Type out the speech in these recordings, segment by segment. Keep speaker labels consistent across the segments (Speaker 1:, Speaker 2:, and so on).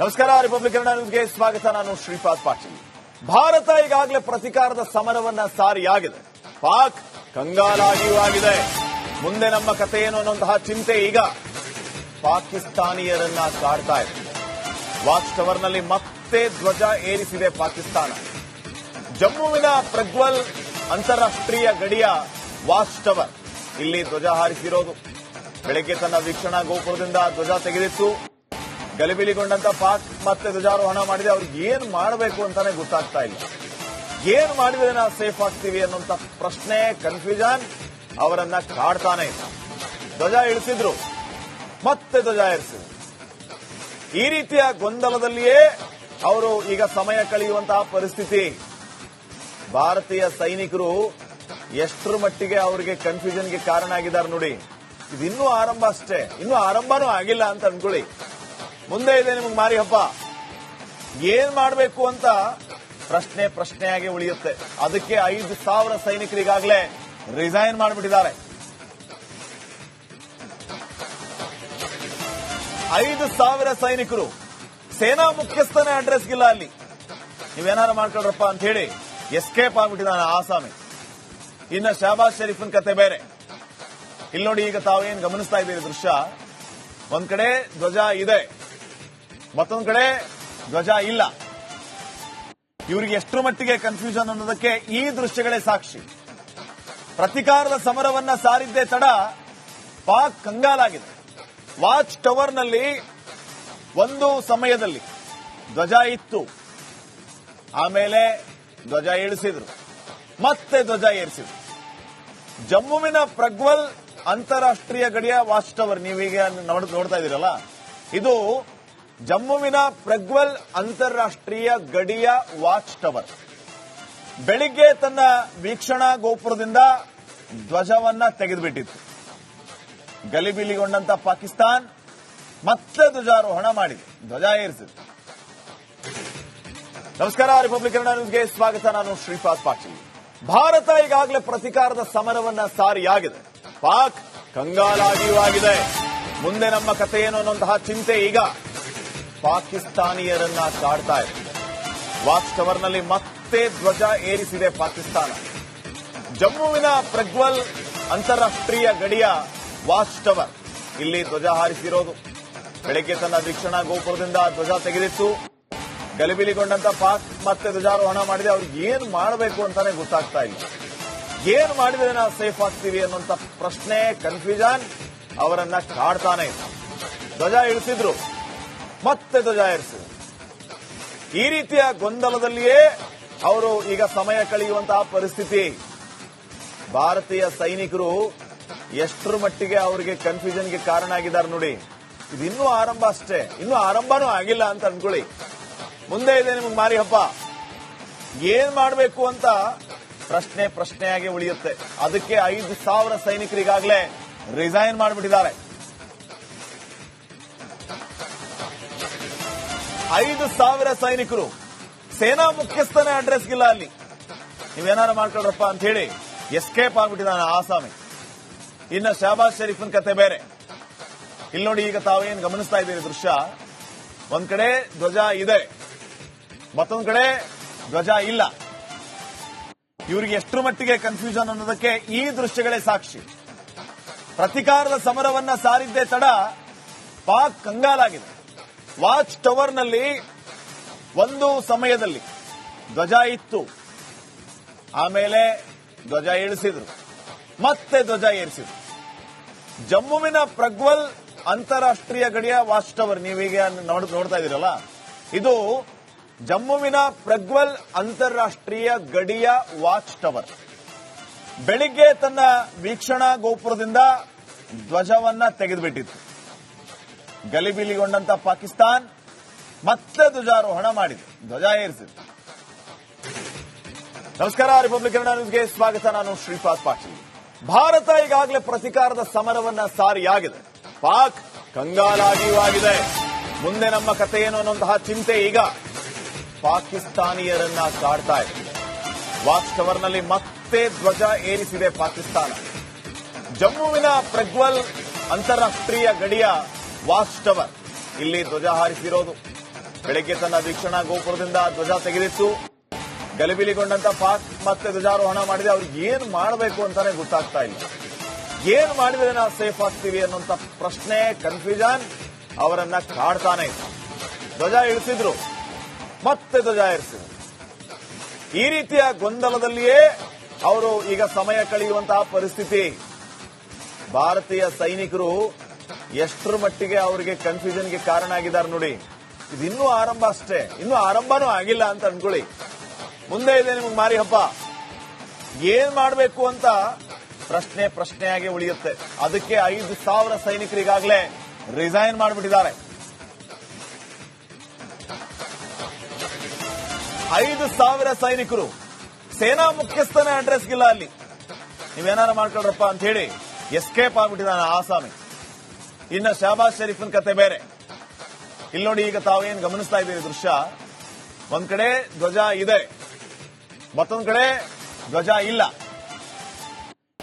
Speaker 1: ನಮಸ್ಕಾರ. ರಿಪಬ್ಲಿಕ್ ಕನ್ನಡ ನ್ಯೂಸ್ಗೆ ಸ್ವಾಗತ. ನಾನು ಶ್ರೀಪಾದ್ ಪಾಟೀಲ್. ಭಾರತ ಈಗಾಗಲೇ ಪ್ರತಿಕಾರದ ಸಮರವನ್ನ ಸಾರಿಯಾಗಿದೆ. ಪಾಕ್ ಕಂಗಾಲಾಗಿಯೂ ಆಗಿದೆ. ಮುಂದೆ ನಮ್ಮ ಕಥೆ ಏನು ಅನ್ನುವಂತಹ ಚಿಂತೆ ಈಗ ಪಾಕಿಸ್ತಾನಿಯರನ್ನ ಕಾಡ್ತಾ ಇದೆ. ವಾಚ್ ಟವರ್ನಲ್ಲಿ ಮತ್ತೆ ಧ್ವಜ ಏರಿಸಿದೆ ಪಾಕಿಸ್ತಾನ. ಜಮ್ಮುವಿನ ಪ್ರಜ್ವಲ್ ಅಂತಾರಾಷ್ಟ್ರೀಯ ಗಡಿಯ ವಾಚ್ ಟವರ್ ಇಲ್ಲಿ ಧ್ವಜ ಹಾರಿಸಿರೋದು. ಬೆಳಗ್ಗೆ ತನ್ನ ವೀಕ್ಷಣಾ ಗೋಪುರದಿಂದ ಧ್ವಜ ತೆಗೆದಿತ್ತು. ಗಲಿಬಿಲಿಗೊಂಡಂತ ಪಾಕ್ ಮತ್ತೆ ಧ್ವಜಾರೋಹಣ ಮಾಡಿದೆ. ಅವ್ರಿಗೆ ಏನ್ ಮಾಡಬೇಕು ಅಂತಾನೆ ಗೊತ್ತಾಗ್ತಾ ಇಲ್ಲ. ಏನ್ ಮಾಡಿದ್ರೆ ನಾವು ಸೇಫ್ ಆಗ್ತೀವಿ ಅನ್ನುವಂತ ಪ್ರಶ್ನೆ, ಕನ್ಫ್ಯೂಷನ್ ಅವರನ್ನ ಕಾಡ್ತಾನೆ ಇಲ್ಲ. ಧ್ವಜ ಇಳಿಸಿದ್ರು, ಮತ್ತೆ ಧ್ವಜ ಏರಿಸಿದ್ರು. ಈ ರೀತಿಯ ಗೊಂದಲದಲ್ಲಿಯೇ ಅವರು ಈಗ ಸಮಯ ಕಳೆಯುವಂತಹ ಪರಿಸ್ಥಿತಿ. ಭಾರತೀಯ ಸೈನಿಕರು ಎಷ್ಟರ ಮಟ್ಟಿಗೆ ಅವರಿಗೆ ಕನ್ಫ್ಯೂಷನ್ಗೆ ಕಾರಣ ಆಗಿದ್ದಾರೆ ನೋಡಿ. ಇದಿನ್ನೂ ಆರಂಭ ಅಷ್ಟೇ, ಇನ್ನೂ ಆರಂಭನೂ ಆಗಿಲ್ಲ ಅಂತ ಅನ್ಕೊಳ್ಳಿ. ಮುಂದೆ ಇದೆ ನಿಮಗೆ ಮಾರಿ ಹಬ್ಬ. ಏನ್ ಮಾಡಬೇಕು ಅಂತ ಪ್ರಶ್ನೆಯಾಗಿ ಉಳಿಯುತ್ತೆ. ಅದಕ್ಕೆ 5,000 ಸೈನಿಕರಿಗಾಗಲೇ ರಿಸೈನ್ ಮಾಡಿಬಿಟ್ಟಿದ್ದಾರೆ. 5,000 ಸೈನಿಕರು. ಸೇನಾ ಮುಖ್ಯಸ್ಥನ ಅಡ್ರೆಸ್ಗಿಲ್ಲ ಅಲ್ಲಿ. ನೀವೇನಾರು ಮಾಡ್ಕೊಳ್ರಪ್ಪ ಅಂತ ಹೇಳಿ ಎಸ್ಕೇಪ್ ಆಗ್ಬಿಟ್ಟಿದ್ದಾನೆ ಆಸಾಮಿ. ಇನ್ನು ಶಹಬಾಜ್ ಶರೀಫನ್ ಕತೆ ಬೇರೆ. ಇಲ್ಲಿ ನೋಡಿ, ಈಗ ತಾವೇನು ಗಮನಿಸ್ತಾ ಇದ್ದೀರಿ ದೃಶ್ಯ, ಒಂದ್ ಕಡೆ ಧ್ವಜ ಇದೆ, ಮತ್ತೊಂದ್ ಕಡೆ ಧ್ವಜ ಇಲ್ಲ. ಇವರಿಗೆ ಎಷ್ಟರ ಮಟ್ಟಿಗೆ ಕನ್ಫ್ಯೂಷನ್ ಅನ್ನೋದಕ್ಕೆ ಈ ದೃಶ್ಯಗಳೇ ಸಾಕ್ಷಿ. ಪ್ರತಿಕಾರದ ಸಮರವನ್ನ ಸಾರಿದ್ದೇ ತಡ ಪಾಕ್ ಕಂಗಾಲಾಗಿದೆ. ವಾಚ್ ಟವರ್ನಲ್ಲಿ ಒಂದು ಸಮಯದಲ್ಲಿ ಧ್ವಜ ಇತ್ತು, ಆಮೇಲೆ ಧ್ವಜ ಇಳಿಸಿದ್ರು, ಮತ್ತೆ ಧ್ವಜ ಏರಿಸಿದ್ರು. ಜಮ್ಮುವಿನ ಪ್ರಜ್ವಲ್ ಅಂತಾರಾಷ್ಟ್ರೀಯ ಗಡಿಯ ವಾಚ್ ಟವರ್ ನೀವೀಗ ನೋಡ್ತಾ ಇದ್ದೀರಲ್ಲ, ಇದು ಜಮ್ಮುವಿನ ಪ್ರಜ್ವಲ್ ಅಂತಾರಾಷ್ಟ್ರೀಯ ಗಡಿಯ ವಾಚ್ ಟವರ್. ಬೆಳಿಗ್ಗೆ ತನ್ನ ವೀಕ್ಷಣಾ ಗೋಪುರದಿಂದ ಧ್ವಜವನ್ನ ತೆಗೆದುಬಿಟ್ಟಿತ್ತು. ಗಲಿಬಿಲಿಗೊಂಡಂತ ಪಾಕಿಸ್ತಾನ್ ಮತ್ತೆ ಧ್ವಜಾರೋಹಣ ಮಾಡಿದೆ, ಧ್ವಜ ಏರಿಸಿದೆ. ನಮಸ್ಕಾರ. ರಿಪಬ್ಲಿಕ್ ಕನ್ನಡ ನ್ಯೂಸ್ಗೆ ಸ್ವಾಗತ. ನಾನು ಶ್ರೀಪಾದ್ ಪಾಟೀಲ್. ಭಾರತ ಈಗಾಗಲೇ ಪ್ರತಿಕಾರದ ಸಮರವನ್ನ ಸಾರಿಯಾಗಿದೆ. ಪಾಕ್ ಕಂಗಾಲಾಗಿಯೂ ಆಗಿದೆ. ಮುಂದೆ ನಮ್ಮ ಕಥೆ ಏನು ಅನ್ನುವಂತಹ ಚಿಂತೆ ಈಗ ಪಾಕಿಸ್ತಾನಿಯರನ್ನ ಕಾಡ್ತಾ ಇದೆ. ವಾಚ್ ಟವರ್ನಲ್ಲಿ ಮತ್ತೆ ಧ್ವಜ ಏರಿಸಿದೆ ಪಾಕಿಸ್ತಾನ. ಜಮ್ಮುವಿನ ಪ್ರಜ್ವಲ್ ಅಂತಾರಾಷ್ಟ್ರೀಯ ಗಡಿಯ ವಾಚ್ ಟವರ್ ಇಲ್ಲಿ ಧ್ವಜ ಹಾರಿಸಿರೋದು. ಬೆಳಗ್ಗೆ ತನ್ನ ವೀಕ್ಷಣಾ ಗೋಪುರದಿಂದ ಧ್ವಜ ತೆಗೆದಿತ್ತು. ಗಲಿಬಿಲಿಗೊಂಡಂತ ಪಾಕ್ ಮತ್ತೆ ಧ್ವಜಾರೋಹಣ ಮಾಡಿದೆ. ಅವ್ರಿಗೆ ಏನ್ ಮಾಡಬೇಕು ಅಂತಾನೆ ಗೊತ್ತಾಗ್ತಾ ಇಲ್ಲ. ಏನ್ ಮಾಡಿದ್ರೆ ನಾವು ಸೇಫ್ ಆಗ್ತೀವಿ ಅನ್ನುವಂತ ಪ್ರಶ್ನೆ, ಕನ್ಫ್ಯೂಷನ್ ಅವರನ್ನ ಕಾಡ್ತಾನೆ ಇಲ್ಲ. ಧ್ವಜ ಇಳಿಸಿದ್ರು, ಮತ್ತೆ ಧ್ವಜ ಏರಿಸಿದ್ರು. ಈ ರೀತಿಯ ಗೊಂದಲದಲ್ಲಿಯೇ ಅವರು ಈಗ ಸಮಯ ಕಳೆಯುವಂತಹ ಪರಿಸ್ಥಿತಿ. ಭಾರತೀಯ ಸೈನಿಕರು ಎಷ್ಟರ ಮಟ್ಟಿಗೆ ಅವರಿಗೆ ಕನ್ಫ್ಯೂಷನ್ಗೆ ಕಾರಣ ಆಗಿದ್ದಾರೆ ನೋಡಿ. ಇದಿನ್ನೂ ಆರಂಭ ಅಷ್ಟೇ, ಇನ್ನೂ ಆರಂಭನೂ ಆಗಿಲ್ಲ ಅಂತ ಅನ್ಕೊಳ್ಳಿ. ಮುಂದೆ ಇದೆ ನಿಮಗೆ ಮಾರಿ ಹಬ್ಬ. ಏನ್ ಮಾಡಬೇಕು ಅಂತ ಪ್ರಶ್ನೆಯಾಗಿ ಉಳಿಯುತ್ತೆ. ಅದಕ್ಕೆ 5,000 ಸೈನಿಕರಿಗಾಗಲೇ ರಿಸೈನ್ ಮಾಡಿಬಿಟ್ಟಿದ್ದಾರೆ. 5,000 ಸೈನಿಕರು. ಸೇನಾ ಮುಖ್ಯಸ್ಥನ ಅಡ್ರೆಸ್ಗಿಲ್ಲ ಅಲ್ಲಿ. ನೀವೇನಾರು ಮಾಡ್ಕೊಳ್ರಪ್ಪ ಅಂತ ಹೇಳಿ ಎಸ್ಕೇಪ್ ಆಗ್ಬಿಟ್ಟಿದ್ದಾನೆ ಆಸಾಮಿ. ಇನ್ನು ಶಹಬಾಜ್ ಶರೀಫನ್ ಕತೆ ಬೇರೆ. ಇಲ್ಲಿ ನೋಡಿ, ಈಗ ತಾವೇನು ಗಮನಿಸ್ತಾ ಇದ್ದೀರಿ ದೃಶ್ಯ, ಒಂದ್ ಕಡೆ ಧ್ವಜ ಇದೆ, ಮತ್ತೊಂದ್ ಕಡೆ ಧ್ವಜ ಇಲ್ಲ. ಇವರಿಗೆ ಎಷ್ಟರ ಮಟ್ಟಿಗೆ ಕನ್ಫ್ಯೂಷನ್ ಅನ್ನೋದಕ್ಕೆ ಈ ದೃಶ್ಯಗಳೇ ಸಾಕ್ಷಿ. ಪ್ರತಿಕಾರದ ಸಮರವನ್ನ ಸಾರಿದ್ದೇ ತಡ ಪಾಕ್ ಕಂಗಾಲಾಗಿದೆ. ವಾಚ್ ಟವರ್ನಲ್ಲಿ ಒಂದು ಸಮಯದಲ್ಲಿ ಧ್ವಜ ಇತ್ತು, ಆಮೇಲೆ ಧ್ವಜ ಇಳಿಸಿದ್ರು, ಮತ್ತೆ ಧ್ವಜ ಏರಿಸಿದ್ರು. ಜಮ್ಮುವಿನ ಪ್ರಜ್ವಲ್ ಅಂತಾರಾಷ್ಟ್ರೀಯ ಗಡಿಯ ವಾಚ್ ಟವರ್ ನೀವೀಗ ನೋಡ್ತಾ ಇದ್ದೀರಲ್ಲ, ಇದು ಜಮ್ಮುವಿನ ಪ್ರಜ್ವಲ್ ಅಂತಾರಾಷ್ಟ್ರೀಯ ಗಡಿಯ ವಾಚ್ ಟವರ್. ಬೆಳಿಗ್ಗೆ ತನ್ನ ವೀಕ್ಷಣಾ ಗೋಪುರದಿಂದ ಧ್ವಜವನ್ನ ತೆಗೆದುಬಿಟ್ಟಿತ್ತು. ಗಲಿಬಿಲಿಗೊಂಡಂತ ಪಾಕಿಸ್ತಾನ್ ಮತ್ತೆ ಧ್ವಜಾರೋಹಣ ಮಾಡಿದೆ, ಧ್ವಜ ಏರಿಸಿದೆ. ನಮಸ್ಕಾರ. ರಿಪಬ್ಲಿಕ್ ಕನ್ನಡ ನ್ಯೂಸ್ಗೆ ಸ್ವಾಗತ. ನಾನು ಶ್ರೀಪಾದ್ ಪಾಟೀಲ್. ಭಾರತ ಈಗಾಗಲೇ ಪ್ರತಿಕಾರದ ಸಮರವನ್ನ ಸಾರಿಯಾಗಿದೆ. ಪಾಕ್ ಕಂಗಾಲಾಗಿಯೂ ಆಗಿದೆ. ಮುಂದೆ ನಮ್ಮ ಕಥೆ ಏನು ಅನ್ನುವಂತಹ ಚಿಂತೆ ಈಗ ಪಾಕಿಸ್ತಾನಿಯರನ್ನ ಕಾಡ್ತಾ ಇದೆ. ವಾಚ್ ಟವರ್ನಲ್ಲಿ ಮತ್ತೆ ಧ್ವಜ ಏರಿಸಿದೆ ಪಾಕಿಸ್ತಾನ. ಜಮ್ಮುವಿನ ಪ್ರಜ್ವಲ್ ಅಂತಾರಾಷ್ಟ್ರೀಯ ಗಡಿಯ ವಾಚ್ ಟವರ್ ಇಲ್ಲಿ ಧ್ವಜ ಹಾರಿಸಿರೋದು. ಬೆಳಗ್ಗೆ ತನ್ನ ವೀಕ್ಷಣಾ ಗೋಪುರದಿಂದ ಧ್ವಜ ತೆಗೆದಿತ್ತು. ಗಲಿಬಿಲಿಗೊಂಡಂತ ಪಾಕ್ ಮತ್ತೆ ಧ್ವಜಾರೋಹಣ ಮಾಡಿದೆ. ಅವ್ರಿಗೆ ಏನ್ ಮಾಡಬೇಕು ಅಂತಾನೆ ಗೊತ್ತಾಗ್ತಾ ಇಲ್ಲ. ಏನ್ ಮಾಡಿದ್ರೆ ನಾವು ಸೇಫ್ ಆಗ್ತೀವಿ ಅನ್ನುವಂತ ಪ್ರಶ್ನೆ, ಕನ್ಫ್ಯೂಷನ್ ಅವರನ್ನ ಕಾಡ್ತಾನೆ ಇತ್ತು. ಧ್ವಜ ಇಳಿಸಿದ್ರು, ಮತ್ತೆ ಧ್ವಜ ಏರಿಸಿದ್ರು. ಈ ರೀತಿಯ ಗೊಂದಲದಲ್ಲಿಯೇ ಅವರು ಈಗ ಸಮಯ ಕಳೆಯುವಂತಹ ಪರಿಸ್ಥಿತಿ. ಭಾರತೀಯ ಸೈನಿಕರು ಎಷ್ಟರ ಮಟ್ಟಿಗೆ ಅವರಿಗೆ ಕನ್ಫ್ಯೂಷನ್ಗೆ ಕಾರಣ ಆಗಿದ್ದಾರೆ ನೋಡಿ. ಇದು ಇನ್ನೂ ಆರಂಭ ಅಷ್ಟೇ, ಇನ್ನೂ ಆರಂಭನೂ ಆಗಿಲ್ಲ ಅಂತ ಅನ್ಕೊಳ್ಳಿ. ಮುಂದೆ ಇದೆ ನಿಮಗೆ ಮಾರಿ ಹಬ್ಬ. ಏನ್ ಮಾಡಬೇಕು ಅಂತ ಪ್ರಶ್ನೆಯಾಗಿ ಉಳಿಯುತ್ತೆ. ಅದಕ್ಕೆ 5,000 ಸೈನಿಕರಿಗಾಗಲೇ ರಿಸೈನ್ ಮಾಡಿಬಿಟ್ಟಿದ್ದಾರೆ. 5,000 ಸೈನಿಕರು. ಸೇನಾ ಮುಖ್ಯಸ್ಥನ ಅಡ್ರೆಸ್ಗಿಲ್ಲ ಅಲ್ಲಿ. ನೀವೇನಾರು ಮಾಡ್ಕೊಳ್ರಪ್ಪ ಅಂತ ಹೇಳಿ ಎಸ್ಕೇಪ್ ಆಗ್ಬಿಟ್ಟಿದ್ದಾನೆ ಆಸಾಮಿ. ಇನ್ನು ಶಹಬಾಜ್ ಶರೀಫ್ನ ಕತೆ ಬೇರೆ. ಇಲ್ಲಿ ನೋಡಿ, ಈಗ ತಾವೇನು ಗಮನಿಸ್ತಾ ಇದ್ದೀರಿ ದೃಶ್ಯ, ಒಂದ್ ಕಡೆ ಧ್ವಜ ಇದೆ, ಮತ್ತೊಂದ್ ಕಡೆ ಧ್ವಜ ಇಲ್ಲ.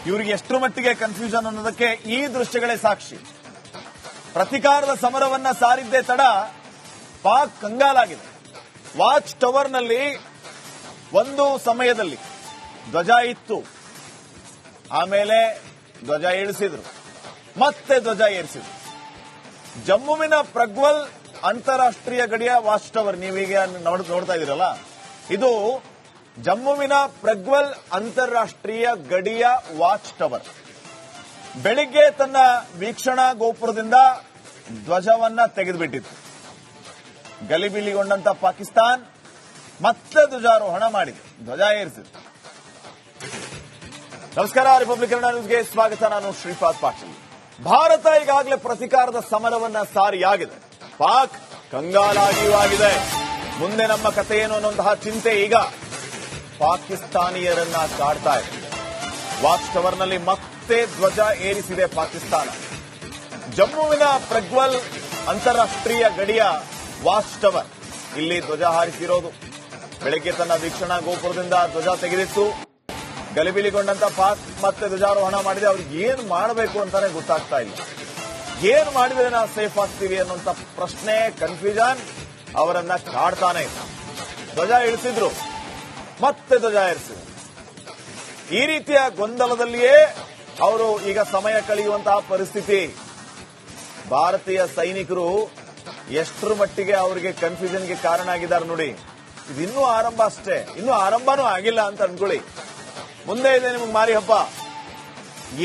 Speaker 1: ಇವರಿಗೆ ಎಷ್ಟರ ಮಟ್ಟಿಗೆ ಕನ್ಫ್ಯೂಷನ್ ಅನ್ನೋದಕ್ಕೆ ಈ ದೃಶ್ಯಗಳೇ ಸಾಕ್ಷಿ. ಪ್ರತಿಕಾರದ ಸಮರವನ್ನ ಸಾರಿದ್ದೇ ತಡ ಪಾಕ್ ಕಂಗಾಲಾಗಿದೆ. ವಾಚ್ ಟವರ್ನಲ್ಲಿ ಒಂದು ಸಮಯದಲ್ಲಿ ಧ್ವಜ ಇತ್ತು, ಆಮೇಲೆ ಧ್ವಜ ಇಳಿಸಿದ್ರು, ಮತ್ತೆ ಧ್ವಜ ಏರಿಸಿದ್ರು. ಜಮ್ಮುವಿನ ಪ್ರಗ್ವಲ್ ಅಂತಾರಾಷ್ಟ್ರೀಯ ಗಡಿಯ ವಾಚ್ ಟವರ್ ನೀವೀಗ ನೋಡ್ತಾ ಇದ್ದೀರಲ್ಲ, ಇದು ಜಮ್ಮುವಿನ ಪ್ರಗ್ವಲ್ ಅಂತಾರಾಷ್ಟ್ರೀಯ ಗಡಿಯ ವಾಚ್ ಟವರ್. ಬೆಳಿಗ್ಗೆ ತನ್ನ ವೀಕ್ಷಣಾ ಗೋಪುರದಿಂದ ಧ್ವಜವನ್ನ ತೆಗೆದುಬಿಟ್ಟಿತ್ತು. ಗಲಿಬಿಲಿಗೊಂಡಂತ ಪಾಕಿಸ್ತಾನ್ ಮತ್ತೆ ಧ್ವಜಾರೋಹಣ ಮಾಡಿದೆ, ಧ್ವಜ ಏರಿಸಿದೆ. ನಮಸ್ಕಾರ, ರಿಪಬ್ಲಿಕ್ ಕನ್ನಡ ನ್ಯೂಸ್ಗೆ ಸ್ವಾಗತ. ನಾನು ಶ್ರೀಪಾದ್ ಪಾಟೀಲ್. ಭಾರತ ಈಗಾಗಲೇ ಪ್ರತಿಕಾರದ ಸಮರವನ್ನ ಸಾರಿಯಾಗಿದೆ. ಪಾಕ್ ಕಂಗಾಲಾಗಿಯೂ ಆಗಿದೆ. ಮುಂದೆ ನಮ್ಮ ಕಥೆ ಏನು ಅನ್ನುವಂತಹ ಚಿಂತೆ ಈಗ ಪಾಕಿಸ್ತಾನಿಯರನ್ನ ಕಾಡ್ತಾ ಇದೆ. ವಾಚ್ ಟವರ್ನಲ್ಲಿ ಮತ್ತೆ ಧ್ವಜ ಏರಿಸಿದೆ ಪಾಕಿಸ್ತಾನ. ಜಮ್ಮುವಿನ ಪ್ರಗ್ವಲ್ ಅಂತಾರಾಷ್ಟ್ರೀಯ ಗಡಿಯ ವಾಚ್ ಟವರ್, ಇಲ್ಲಿ ಧ್ವಜ ಹಾರಿಸಿರೋದು. ಬೆಳಗ್ಗೆ ತನ್ನ ವೀಕ್ಷಣಾ ಗೋಪುರದಿಂದ ಧ್ವಜ ತೆಗೆದಿತ್ತು. ಗಲಿಬಿಲಿಗೊಂಡಂತ ಪಾಕ್ ಮತ್ತೆ ಧ್ವಜಾರೋಹಣ ಮಾಡಿದೆ. ಅವ್ರಿಗೆ ಏನ್ ಮಾಡಬೇಕು ಅಂತಾನೆ ಗೊತ್ತಾಗ್ತಾ ಇಲ್ಲ. ಏನ್ ಮಾಡಿದ್ರೆ ನಾವು ಸೇಫ್ ಆಗ್ತೀವಿ ಅನ್ನುವಂತ ಪ್ರಶ್ನೆ, ಕನ್ಫ್ಯೂಷನ್ ಅವರನ್ನ ಕಾಡ್ತಾನೆ ಇತ್ತು. ಧ್ವಜ ಇಳಿಸಿದ್ರು, ಮತ್ತೆ ಧ್ವಜ ಏರಿಸಿದ್ರು. ಈ ರೀತಿಯ ಗೊಂದಲದಲ್ಲಿಯೇ ಅವರು ಈಗ ಸಮಯ ಕಳೆಯುವಂತಹ ಪರಿಸ್ಥಿತಿ. ಭಾರತೀಯ ಸೈನಿಕರು ಎಷ್ಟರ ಮಟ್ಟಿಗೆ ಅವರಿಗೆ ಕನ್ಫ್ಯೂಷನ್ಗೆ ಕಾರಣ ಆಗಿದ್ದಾರೆ ನೋಡಿ. ಇದು ಇನ್ನೂ ಆರಂಭ ಅಷ್ಟೇ, ಇನ್ನೂ ಆರಂಭನೂ ಆಗಿಲ್ಲ ಅಂತ ಅನ್ಕೊಳ್ಳಿ. ಮುಂದೆ ಇದೆ ನಿಮಗೆ ಮಾರಿ ಹಬ್ಬ.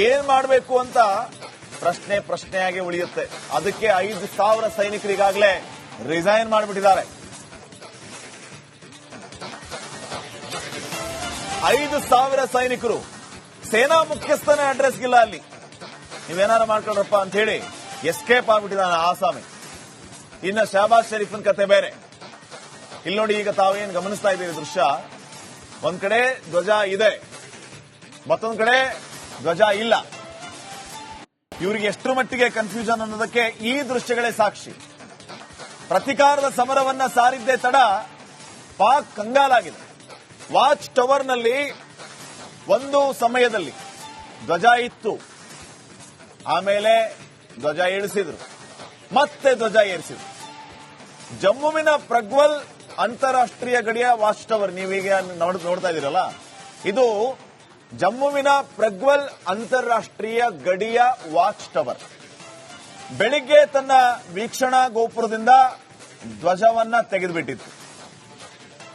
Speaker 1: ಏನ್ ಮಾಡಬೇಕು ಅಂತ ಪ್ರಶ್ನೆಯಾಗಿ ಉಳಿಯುತ್ತೆ. ಅದಕ್ಕೆ 5,000 ಸೈನಿಕರಿಗಾಗಲೇ ರಿಸೈನ್ ಮಾಡಿಬಿಟ್ಟಿದ್ದಾರೆ. 5,000 ಸೈನಿಕರು. ಸೇನಾ ಮುಖ್ಯಸ್ಥನ ಅಡ್ರೆಸ್ಗಿಲ್ಲ ಅಲ್ಲಿ. ನೀವೇನಾರು ಮಾಡ್ಕೊಳ್ರಪ್ಪ ಅಂತ ಹೇಳಿ ಎಸ್ಕೇಪ್ ಆಗ್ಬಿಟ್ಟಿದ್ದಾನೆ ಆಸಾಮಿ. ಇನ್ನು ಶಹಬಾಜ್ ಶರೀಫ್ನ ಕತೆ ಬೇರೆ. ಇಲ್ಲಿ ನೋಡಿ, ಈಗ ತಾವೇನು ಗಮನಿಸ್ತಾ ಇದ್ದೀರಿ ದೃಶ್ಯ, ಒಂದ್ ಕಡೆ ಧ್ವಜ ಇದೆ, ಮತ್ತೊಂದ್ ಕಡೆ ಧ್ವಜ ಇಲ್ಲ. ಇವರಿಗೆ ಎಷ್ಟರ ಮಟ್ಟಿಗೆ ಕನ್ಫ್ಯೂಷನ್ ಅನ್ನೋದಕ್ಕೆ ಈ ದೃಶ್ಯಗಳೇ ಸಾಕ್ಷಿ. ಪ್ರತಿಕಾರದ ಸಮರವನ್ನ ಸಾರಿದ್ದೇ ತಡ ಪಾಕ್ ಕಂಗಾಲಾಗಿದೆ. ವಾಚ್ ಟವರ್ನಲ್ಲಿ ಒಂದು ಸಮಯದಲ್ಲಿ ಧ್ವಜ ಇತ್ತು, ಆಮೇಲೆ ಧ್ವಜ ಇಳಿಸಿದ್ರು, ಮತ್ತೆ ಧ್ವಜ ಏರಿಸಿದ್ರು. ಜಮ್ಮುವಿನ ಪ್ರಗ್ವಲ್ ಅಂತಾರಾಷ್ಟ್ರೀಯ ಗಡಿಯ ವಾಚ್ ಟವರ್ ನೀವೀಗ ನೋಡ್ತಾ ಇದ್ದೀರಲ್ಲ, ಇದು ಜಮ್ಮುವಿನ ಪ್ರಗ್ವಲ್ ಅಂತಾರಾಷ್ಟ್ರೀಯ ಗಡಿಯ ವಾಚ್ ಟವರ್. ಬೆಳಿಗ್ಗೆ ತನ್ನ ವೀಕ್ಷಣಾ ಗೋಪುರದಿಂದ ಧ್ವಜವನ್ನ ತೆಗೆದುಬಿಟ್ಟಿತ್ತು.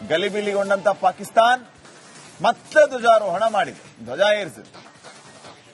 Speaker 1: ಗಲಿಬಿಲಿಗೊಂಡಂತ ಪಾಕಿಸ್ತಾನ್ ಮತ್ತೆ ಧ್ವಜಾರೋಹಣ ಮಾಡಿದೆ, ಧ್ವಜ ಏರಿಸಿದೆ.